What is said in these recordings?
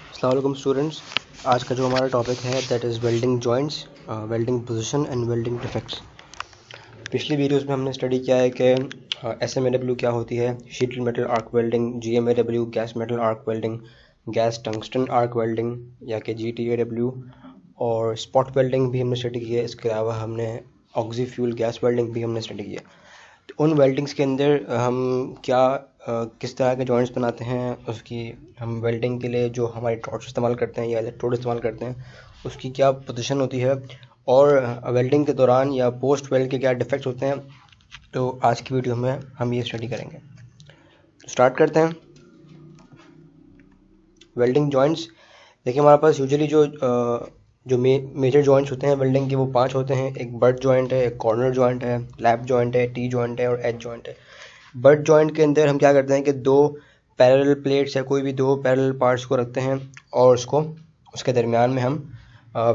अस्सलाम वालेकुम स्टूडेंट्स। आज का जो हमारा टॉपिक है that is welding joints, welding position and welding defects. पिछली वीडियोस में हमने स्टडी किया है कि SMAW क्या होती है, sheet metal arc welding, GMAW gas metal arc welding, gas tungsten arc welding या कि GTAW, और स्पॉट वेल्डिंग भी हमने स्टडी की है। इसके अलावा हमने ऑक्सी फ्यूल गैस वेल्डिंग भी हमने स्टडी किया। तो उन वेल्डिंग्स के अंदर हम क्या किस तरह के जॉइंट्स बनाते हैं, उसकी हम वेल्डिंग के लिए जो हमारी टॉर्च इस्तेमाल करते हैं या इलेक्ट्रोड इस्तेमाल करते हैं उसकी क्या पोजीशन होती है, और वेल्डिंग के दौरान या पोस्ट वेल्ड के क्या डिफेक्ट्स होते हैं। तो आज की वीडियो में हम ये स्टडी करेंगे। तो स्टार्ट करते हैं। वेल्डिंग जॉइंट्स, देखिए हमारे पास यूजुअली जो मेजर जॉइंट्स होते हैं वेल्डिंग के वो 5 होते हैं। एक बट जॉइंट है, एक कॉर्नर जॉइंट है, लैप जॉइंट है, टी जॉइंट है और एज जॉइंट है। बट जॉइंट के अंदर हम क्या करते हैं कि दो पैरेलल प्लेट्स या कोई भी दो पैरेलल पार्ट्स को रखते हैं और उसके दरमियान में हम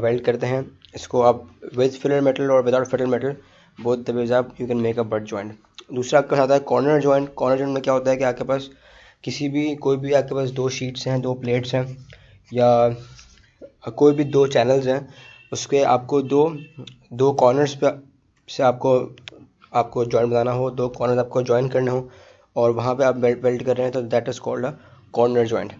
वेल्ड करते हैं। इसको आप विद फिलर मेटल और without filler metal both the ways आप you can make a butt joint. दूसरा आपका आता है कॉर्नर जॉइंट। कॉर्नर जॉइंट में क्या होता है कि आपके पास कोई भी आपके पास दो शीट्स हैं, दो प्लेट्स हैं या कोई भी दो चैनल्स हैं, उसके आपको दो कॉर्नर्स पे से आपको जॉइंट बनाना हो, दो कॉर्नर आपको जॉइन करने हो और वहाँ पे आप वेल्ड कर रहे हैं, तो that is called a corner joint.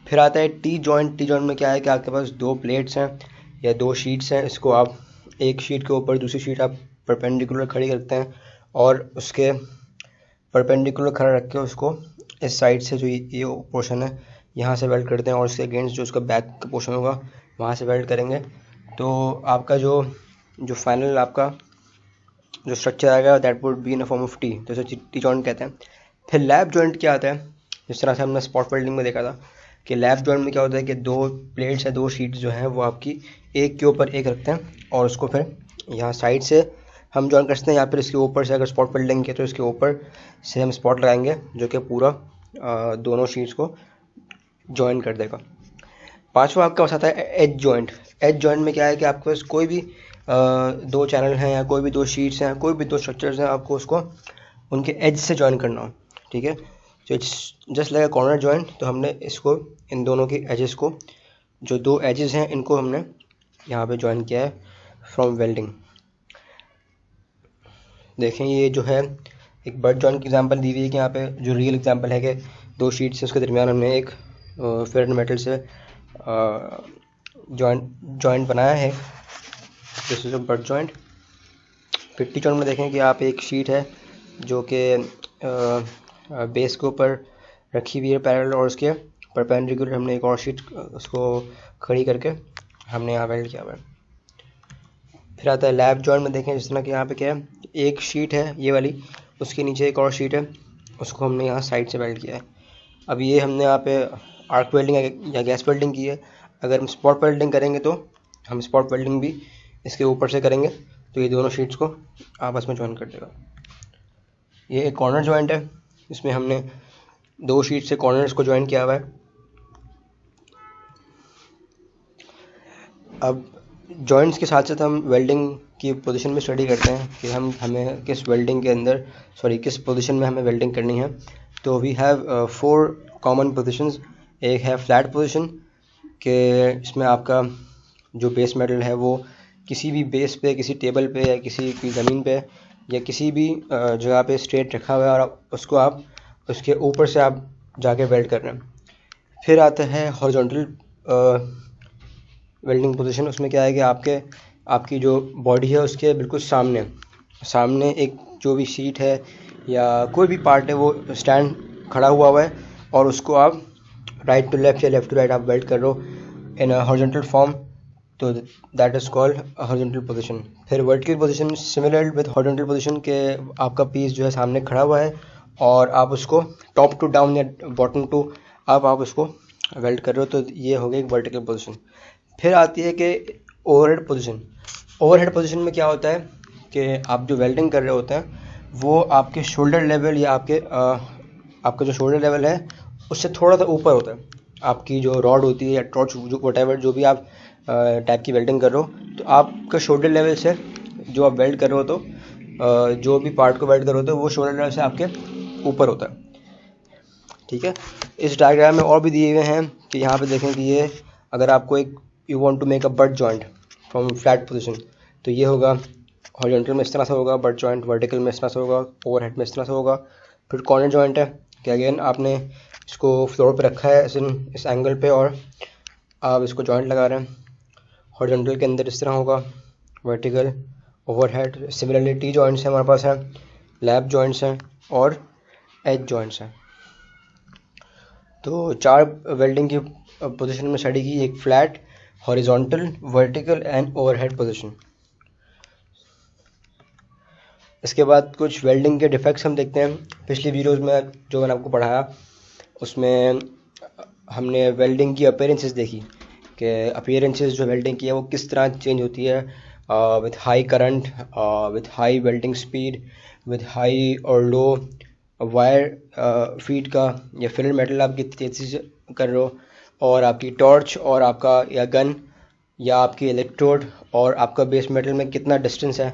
फिर आता है टी जॉइंट। टी जॉइंट में क्या है कि आपके पास दो प्लेट्स हैं या दो शीट्स हैं, इसको आप एक शीट के ऊपर दूसरी शीट आप परपेंडिकुलर खड़ी करते हैं और उसके परपेंडिकुलर खड़ा रख के उसको इस साइड से जो ये पोर्शन है यहाँ से वेल्ड करते हैं और उसके अगेंस्ट जो उसका बैक का पोर्शन होगा वहाँ से वेल्ड करेंगे। तो आपका जो फाइनल आपका जो स्ट्रक्चर आएगा that would be in a form of T, जैसे टी जॉइंट कहते हैं। फिर लैप जॉइंट क्या आता है, जिस तरह से हमने स्पॉट वेल्डिंग में देखा था कि लैप जॉइंट में क्या होता है कि दो प्लेट्स या दो शीट्स जो हैं वो आपकी एक के ऊपर एक रखते हैं और उसको फिर यहाँ साइड से हम जॉइन कर सकते हैं या फिर इसके ऊपर से अगर स्पॉट वेल्डिंग किया तो इसके ऊपर से हम स्पॉट लगाएंगे जो कि पूरा दोनों शीट्स को जॉइन कर देगा। पांचवा आपका पास आता है एज जॉइंट। एज जॉइंट में क्या है कि आपके पास कोई भी दो चैनल हैं या कोई भी दो शीट्स हैं, कोई भी दो स्ट्रक्चर्स हैं, आपको उसको उनके एज से जॉइन करना हो, ठीक है। तो it's just like a corner joint. तो हमने इसको इन दोनों के एजेस को, जो दो एजेस हैं, इनको हमने यहाँ पे जॉइन किया है फ्रॉम वेल्डिंग। देखें ये जो है एक बट जॉइंट की एग्जांपल दी हुई है कि यहाँ पे जो रियल एग्जांपल है कि दो शीट्स है उसके दरमियान हमने एक फेरेट मेटल से जॉइंट बनाया है। This is a butt joint. फिर टी जॉइंट में देखें कि आप एक शीट है जो कि बेस के ऊपर रखी हुई है पैरेलल और उसके परपेंडिकुलर हमने एक और शीट उसको खड़ी करके हमने यहाँ वेल्ड किया हुआ है। फिर आता है लैप जॉइंट में देखें जिस तरह कि यहाँ पे क्या है, एक शीट है ये वाली, उसके नीचे एक और शीट है, उसको हमने यहाँ साइड से वेल्ड किया है। अब ये हमने यहाँ पे आर्क वेल्डिंग या गैस वेल्डिंग की है। अगर हम स्पॉट वेल्डिंग करेंगे तो हम स्पॉट वेल्डिंग भी इसके ऊपर से करेंगे तो ये दोनों शीट्स को आपस में जॉइन कर देगा। ये एक कॉर्नर जॉइंट है, इसमें हमने दो शीट से कॉर्नर्स को जॉइन किया हुआ है। अब जॉइंट्स के साथ साथ हम वेल्डिंग की पोजीशन में स्टडी करते हैं कि हमें किस पोजीशन में हमें वेल्डिंग करनी है। तो वी हैव 4 कॉमन पोजीशंस। एक है फ्लैट पोजीशन कि इसमें आपका जो बेस मेटल है वो किसी भी बेस पे, किसी टेबल पे या किसी की ज़मीन पे या किसी भी जगह पे स्ट्रेट रखा हुआ है और उसको आप उसके ऊपर से आप जाके वेल्ड कर रहे हैं। फिर आता है हॉरिजॉन्टल वेल्डिंग पोजीशन। उसमें क्या है कि आपकी जो बॉडी है उसके बिल्कुल सामने एक जो भी शीट है या कोई भी पार्ट है वो स्टैंड खड़ा हुआ है और उसको आप राइट टू लेफ्ट या लेफ्ट टू राइट आप वेल्ड कर रहे हो इन अ हॉरिजॉन्टल फॉर्म, तो that is called horizontal position. फिर vertical position similar with horizontal position के आपका पीस जो है सामने खड़ा हुआ है और आप उसको टॉप टू डाउन या बॉटम टू आप उसको वेल्ड कर रहे हो, तो ये हो गई एक वर्टिकल पोजीशन। फिर आती है कि ओवरहेड पोजीशन। ओवरहेड पोजीशन में क्या होता है कि आप जो वेल्डिंग कर रहे होते हैं वो आपके शोल्डर लेवल या आपका जो शोल्डर लेवल है उससे थोड़ा सा ऊपर होता है। आपकी जो रॉड होती है या टॉर्च जो व्हाटएवर जो भी आप टाइप की वेल्डिंग कर रहे हो, तो आपका शोल्डर लेवल से जो आप वेल्ड कर रहे हो तो जो भी पार्ट को वेल्ड कर रहे हो तो वो शोल्डर लेवल से आपके ऊपर होता है, ठीक है। इस डायग्राम में और भी दिए हुए हैं कि यहाँ पे देखें कि ये अगर आपको एक you want to make a butt joint from flat position, तो ये होगा हॉरिजॉन्टल में इस तरह से होगा बट जॉइंट, वर्टिकल में इस तरह से होगा, ओवरहेड में इस तरह से होगा। फिर कॉर्नर जॉइंट है कि अगेन आपने इसको फ्लोर पे रखा है इस एंगल पे और आप इसको जॉइंट लगा रहे हैं। हॉरिजॉन्टल के अंदर इस तरह होगा, vertical, overhead. Similarly T joints हैं हमारे पास हैं, लैप जॉइंट्स हैं और एज जॉइंट्स हैं। तो 4 वेल्डिंग की पोजीशन में स्टडी की, एक flat, horizontal, vertical and overhead position. इसके बाद कुछ वेल्डिंग के डिफेक्ट्स हम देखते हैं। पिछली वीडियोस में जो मैंने आपको पढ़ाया उसमें हमने वेल्डिंग की अपीयरेंसेस देखी कि अपीयरेंसेस जो वेल्डिंग की है वो किस तरह चेंज होती है with high current, with high welding speed, with high और लो वायर फीड का या फिलर मेटल आप कितनी तेज़ी से कर रहे हो, और आपकी टॉर्च और आपका या गन या आपकी इलेक्ट्रोड और आपका बेस मेटल में कितना डिस्टेंस है।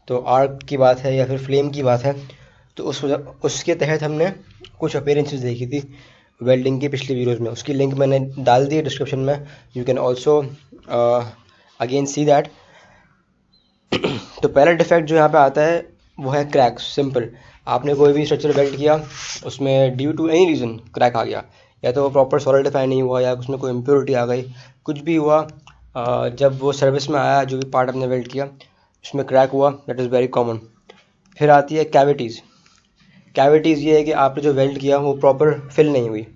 तो आर्क की बात है या फिर फ्लेम की बात है, तो उसके तहत हमने कुछ अपीयरेंसेस देखी थी वेल्डिंग की पिछली वीडियोस में। उसकी लिंक मैंने डाल दी है डिस्क्रिप्शन में, you can also again see that. तो पहला डिफेक्ट जो यहाँ पे आता है वो है क्रैक्स। सिंपल, आपने कोई भी स्ट्रक्चर वेल्ड किया, उसमें due to any reason crack आ गया, या तो वो प्रॉपर सॉलिडिफाई नहीं हुआ या उसमें कोई इम्प्योरिटी आ गई, कुछ भी हुआ, जब वो सर्विस में आया जो भी पार्ट आपने वेल्ड किया उसमें क्रैक हुआ, दैट इज़ वेरी कॉमन। फिर आती है कैविटीज़। कैविटीज़ ये है कि आपने जो वेल्ड किया वो प्रॉपर फिल नहीं हुई।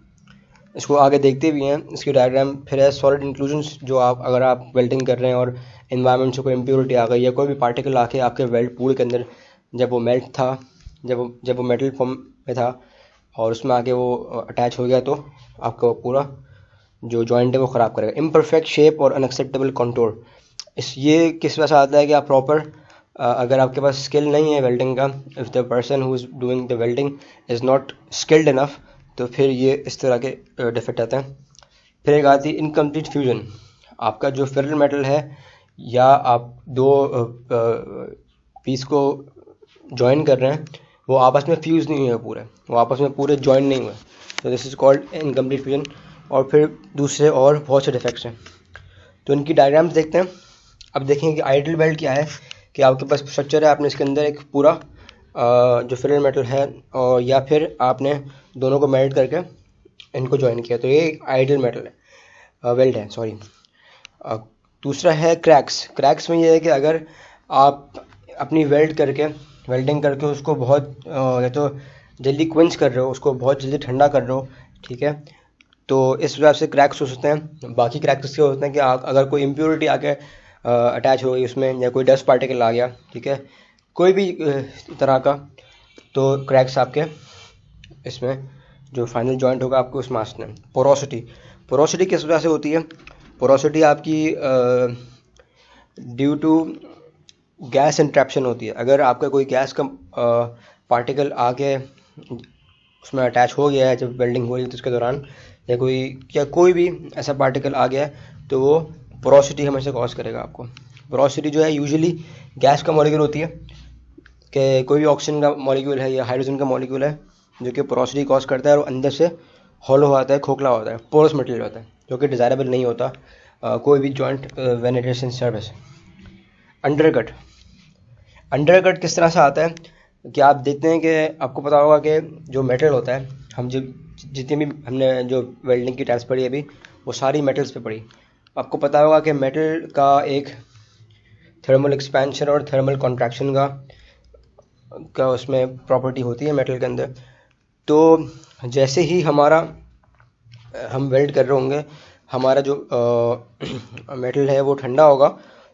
इसको आगे देखते भी हैं, इसकी डायग्राम। फिर है सॉलिड इंक्लूजन्स, जो आप अगर आप वेल्डिंग कर रहे हैं और इन्वायरमेंट से कोई इम्प्योरिटी आ गई या कोई भी पार्टिकल आके आपके वेल्ड पूल के अंदर जब वो मेल्ट था, जब वो मेटल फॉर्म में था और उसमें आके वो अटैच हो गया, तो आपका पूरा जो जॉइंट है वो ख़राब करेगा। इम्परफेक्ट शेप और अनएक्सेप्टेबल कंटूर, ये किस वजह से आता है कि आप प्रॉपर अगर आपके पास स्किल नहीं है वेल्डिंग का, if the person who is doing the welding is not skilled enough, तो फिर ये इस तरह के डिफेक्ट आते हैं। फिर एक आती है इनकम्प्लीट फ्यूजन। आपका जो फिलर मेटल है या आप दो पीस को ज्वाइन कर रहे हैं वो आपस में फ्यूज़ नहीं हुए पूरे, वो आपस में पूरे ज्वाइन नहीं हुए, तो this is called incomplete fusion. और फिर दूसरे और बहुत से डिफेक्ट्स हैं, तो इनकी डायग्राम्स देखते हैं। अब देखें कि आइडल वेल्ड क्या है, कि आपके पास स्ट्रक्चर है, आपने इसके अंदर एक पूरा जो फिलर मेटल है और या फिर आपने दोनों को मेल्ट करके इनको ज्वाइन किया, तो ये आइडल मेटल है, वेल्ड है, सॉरी। दूसरा है क्रैक्स। क्रैक्स में ये है कि अगर आप अपनी वेल्डिंग करके उसको बहुत या तो जल्दी क्विंच कर रहे हो, उसको बहुत जल्दी ठंडा कर रहे हो, ठीक है, तो इस वजह से क्रैक्स हो सकते हैं। बाकी क्रैक्स इसके होते हैं कि अगर कोई इम्प्योरिटी आके अटैच हो गई उसमें या कोई डस्ट पार्टिकल आ गया, ठीक है, कोई भी तरह का, तो क्रैक्स आपके इसमें जो फाइनल जॉइंट होगा आपको उसमें आ सकते हैं। पोरोसिटी किस वजह से होती है? पोरोसिटी आपकी ड्यू टू गैस इंट्रैप्शन होती है। अगर आपका कोई गैस का पार्टिकल आके उसमें अटैच हो गया है जब वेल्डिंग हो रही है तो उसके दौरान, या कोई भी ऐसा पार्टिकल आ गया है, तो वो पोरोसिटी हमेशा कॉज करेगा आपको। पोरोसिटी जो है यूजुअली गैस का मॉलिक्यूल होती है, कि कोई भी ऑक्सीजन का मॉलिक्यूल है या हाइड्रोजन का मॉलिक्यूल है जो कि पोरोसिटी कॉज करता है और अंदर से हॉलो होता है, खोखला होता है, पोरस मटेरियल होता है, जो कि डिज़ायरेबल नहीं होता कोई भी joint when it is in service. Undercut किस तरह से आता है कि आप देखते हैं कि आपको पता होगा कि जो मेटल होता है, हम जितनी भी हमने जो वेल्डिंग की टाइप्स पढ़ी अभी, वो सारी मेटल्स पे पढ़ी। आपको पता होगा कि मेटल का एक थर्मल एक्सपेंशन और थर्मल कॉन्ट्रैक्शन का उसमें प्रॉपर्टी होती है मेटल के अंदर। तो जैसे ही हम वेल्ड कर रहे होंगे, हमारा जो मेटल है वो ठंडा होगा,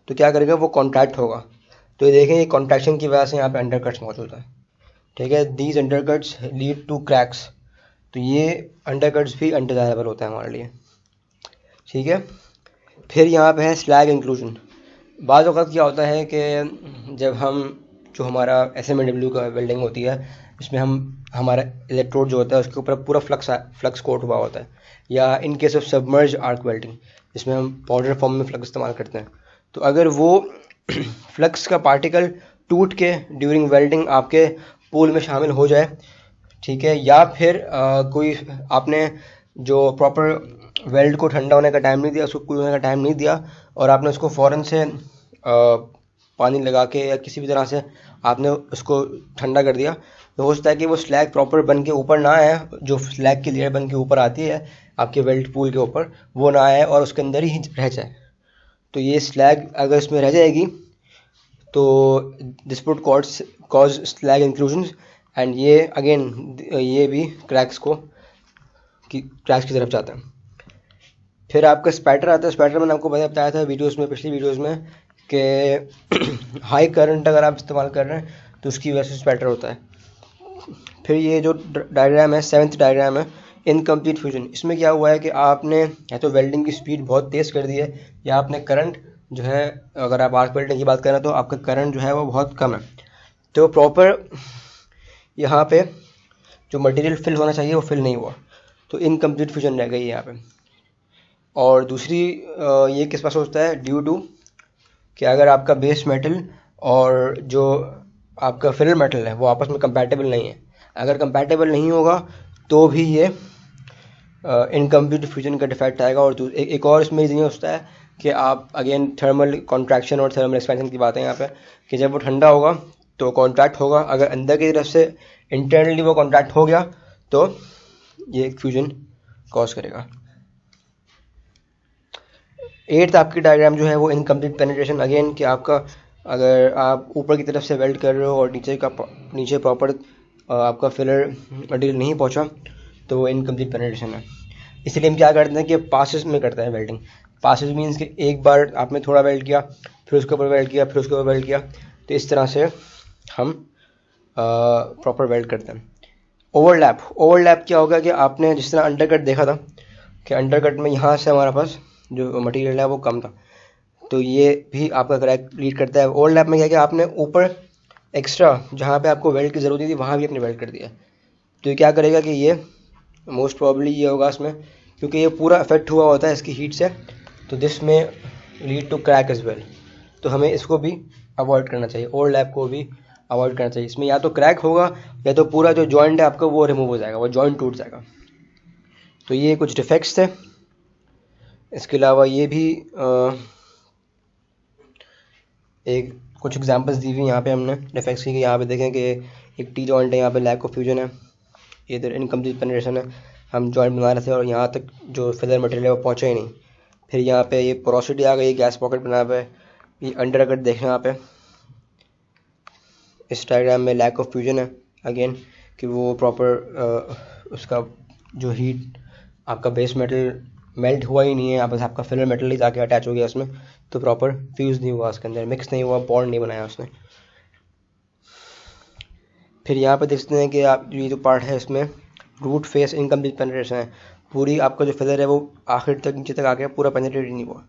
तो क्या करेगा, वो कॉन्ट्रैक्ट होगा। तो ये देखें, ये कॉन्ट्रैक्शन की वजह से यहाँ पे अंडरकट्स मौजूद है, ठीक है। दीज अंडरकट्स लीड टू क्रैक्स, तो ये अंडरकट्स भी अनडिजायरेबल होता है हमारे लिए, ठीक है। फिर यहाँ पे है स्लैग इंक्लूजन। बाद वक्त क्या होता है कि जब हम जो हमारा SMAW का वेल्डिंग होती है, इसमें हमारा इलेक्ट्रोड जो होता है उसके ऊपर पूरा फ्लक्स कोट हुआ होता है, या in case of submerge arc welding जिसमें हम पाउडर फॉर्म में फ्लक्स इस्तेमाल करते हैं, तो अगर वो फ्लक्स का पार्टिकल टूट के ड्यूरिंग वेल्डिंग आपके पूल में शामिल हो जाए, ठीक है, या फिर कोई आपने जो प्रॉपर वेल्ड को ठंडा होने का टाइम नहीं दिया, उसको कूल होने का टाइम नहीं दिया, और आपने उसको फ़ौरन से पानी लगा के या किसी भी तरह से आपने उसको ठंडा कर दिया, तो हो सकता है कि वो स्लैग प्रॉपर बन के ऊपर ना आए, जो स्लैग की लेयर बन के ऊपर आती है आपके वेल्ड पूल के ऊपर, वो ना आए और उसके अंदर ही रह जाए। तो ये स्लैग अगर इसमें रह जाएगी तो this would cause slag inclusion, and ये अगेन ये भी क्रैक्स की तरफ जाता है। फिर आपका स्पैटर आता है। स्पैटर मैंने आपको बताया था वीडियोस में, पिछली वीडियोस में, कि हाई करंट अगर आप इस्तेमाल कर रहे हैं तो उसकी वजह से स्पैटर होता है। फिर ये जो डायग्राम है, 7th डायग्राम है, इनकम्प्लीट फ्यूजन। इसमें क्या हुआ है कि आपने या तो वेल्डिंग की स्पीड बहुत तेज़ कर दी है, या आपने करंट जो है, अगर आप आर्क वेल्डिंग की बात करें तो आपका करंट जो है वो बहुत कम है, तो प्रॉपर यहाँ पे जो मटेरियल फिल होना चाहिए वो फिल नहीं हुआ, तो इनकम्प्लीट फ्यूजन रह गई यहाँ पे। और दूसरी ये किस पास होता है, ड्यू टू कि अगर आपका बेस मेटल और जो आपका फिलर मेटल है वो आपस में कंपैटिबल नहीं है। अगर कंपैटिबल नहीं होगा तो भी ये इनकम्प्लीट फ्यूजन का डिफेक्ट आएगा। और एक और इसमें रीज़न ये होता है कि आप अगेन थर्मल कॉन्ट्रैक्शन और थर्मल एक्सपेंशन की बात है यहाँ पे, कि जब वो ठंडा होगा तो कॉन्ट्रैक्ट होगा, अगर अंदर की तरफ से इंटरनली वो कॉन्ट्रैक्ट हो गया तो ये फ्यूजन कॉज करेगा। 8th आपकी डायग्राम जो है वो इनकम्प्लीट पेनिट्रेशन, अगेन कि आपका अगर आप ऊपर की तरफ से वेल्ड कर रहे हो और नीचे प्रॉपर आपका फिलर मटेरियल नहीं पहुंचा तो वो इनकम्प्लीट पेनिट्रेशन है। इसलिए हम क्या करते हैं कि पासेस में करते हैं वेल्डिंग। पासेस मीन्स कि एक बार आपने थोड़ा वेल्ड किया, फिर उसके ऊपर वेल्ड किया, फिर उसके ऊपर वेल्ड किया, तो इस तरह से हम प्रॉपर वेल्ड करते हैं। ओवरलैप क्या होगा कि आपने जिस तरह अंडरकट देखा था कि अंडरकट में यहाँ से हमारे पास जो मटेरियल है वो कम था, तो ये भी आपका क्रैक लीड करता है। ओवरलैप में क्या कि आपने ऊपर एक्स्ट्रा जहाँ पे आपको वेल्ड की ज़रूरत थी वहाँ भी आपने वेल्ड कर दिया, तो ये क्या करेगा कि ये मोस्ट प्रॉब्ली ये होगा इसमें, क्योंकि ये पूरा अफेक्ट हुआ होता है इसकी हीट से, तो this may lead to crack as well. तो हमें इसको भी अवॉइड करना चाहिए, ओवरलैप को भी अवॉइड करना चाहिए। इसमें या तो क्रैक होगा या तो पूरा जो जॉइंट है आपका वो रिमूव हो जाएगा, वो जॉइंट टूट जाएगा। तो ये कुछ डिफेक्ट्स थे। इसके अलावा ये भी एक कुछ एग्जांपल्स दी हुई यहाँ पे हमने डिफेक्ट्स की। यहाँ पे देखें कि एक टी जॉइंट है, यहाँ पे लैक ऑफ फ्यूजन है, इधर इनकम्प्लीट पेनिट्रेशन है, हम जॉइंट बना रहे थे और यहाँ तक जो फिलर मटेरियल है वो पहुँचा ही नहीं। फिर यहाँ पे ये पोरोसिटी आ गई, गैस पॉकेट बना पे, ये अंडर कट देखें यहाँ पे इस डायग्राम में लैक ऑफ फ्यूजन है अगेन, कि वो प्रॉपर उसका जो हीट आपका बेस मेटल मेल्ट हुआ ही नहीं है, बस आपका फिलर मेटल ही जाके अटैच हो गया उसमें, तो प्रॉपर फ्यूज़ नहीं हुआ उसके अंदर, मिक्स नहीं हुआ, बॉन्ड नहीं बनाया उसने। फिर यहाँ पे देखते हैं कि आप ये जो पार्ट है इसमें रूट फेस इनकम्प्लीट पेनिट्रेशन है, पूरी आपका जो फिलर है वो आखिर तक नीचे तक आ गया, पूरा पेनिट्रेट नहीं हुआ।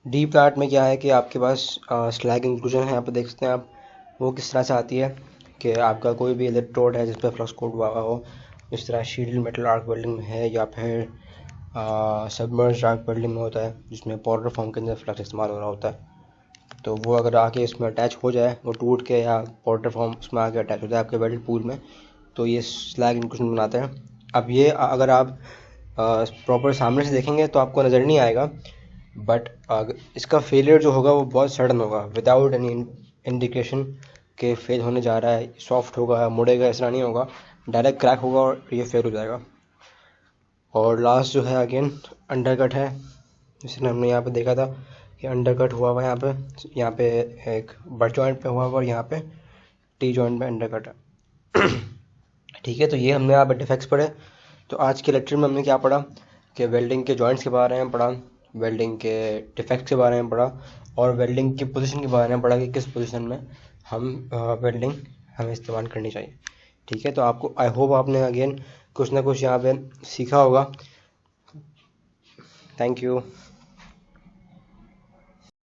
डी पार्ट में क्या है कि आपके पास स्लैग इंक्लूजन है, यहाँ पे देख सकते हैं आप, वो किस तरह से आती है कि आपका कोई भी इलेक्ट्रोड है जिस पर फ्लक्स कोड हुआ हो, जिस तरह शील्ड मेटल आर्क वेल्डिंग में है, या फिर सबमर्ज्ड आर्क वेल्डिंग में होता है जिसमें पाउडर फॉर्म के अंदर फ्लक्स इस्तेमाल हो रहा होता है, तो वो अगर आके इसमें अटैच हो जाए, वो टूट के या पाउडर फॉर्म उसमें आके अटैच हो जाए आपके वेल्ड पूल में, तो ये स्लैग इंक्लूजन बनाते हैं। अब ये अगर आप प्रॉपर सामने से देखेंगे तो आपको नज़र नहीं आएगा, बट इसका फेलियर जो होगा वो बहुत सडन होगा, विदाउट एनी इंडिकेशन के फेल होने जा रहा है, सॉफ्ट होगा, मुड़ेगा, ऐसा नहीं होगा, डायरेक्ट क्रैक होगा और ये फेल हो जाएगा। और लास्ट जो है अगेन अंडरकट है, जिसने हमने यहाँ पे देखा था कि अंडरकट हुआ हुआ है, यहाँ पे एक बट जॉइंट पे हुआ हुआ और यहाँ पे टी जॉइंट पे अंडरकट है। ठीक है, तो ये हमने यहाँ पे डिफेक्ट्स पढ़े। तो आज के लेक्चर में हमने क्या पढ़ा कि वेल्डिंग के जॉइंट्स के बारे में पढ़ा, वेल्डिंग के डिफेक्ट्स के बारे में पढ़ा, और वेल्डिंग की पोजीशन के बारे में पढ़ा कि किस पोजीशन में हम वेल्डिंग हमें इस्तेमाल करनी चाहिए। ठीक है, तो आपको आई होप आपने अगेन कुछ ना कुछ यहाँ पे सीखा होगा। Thank you.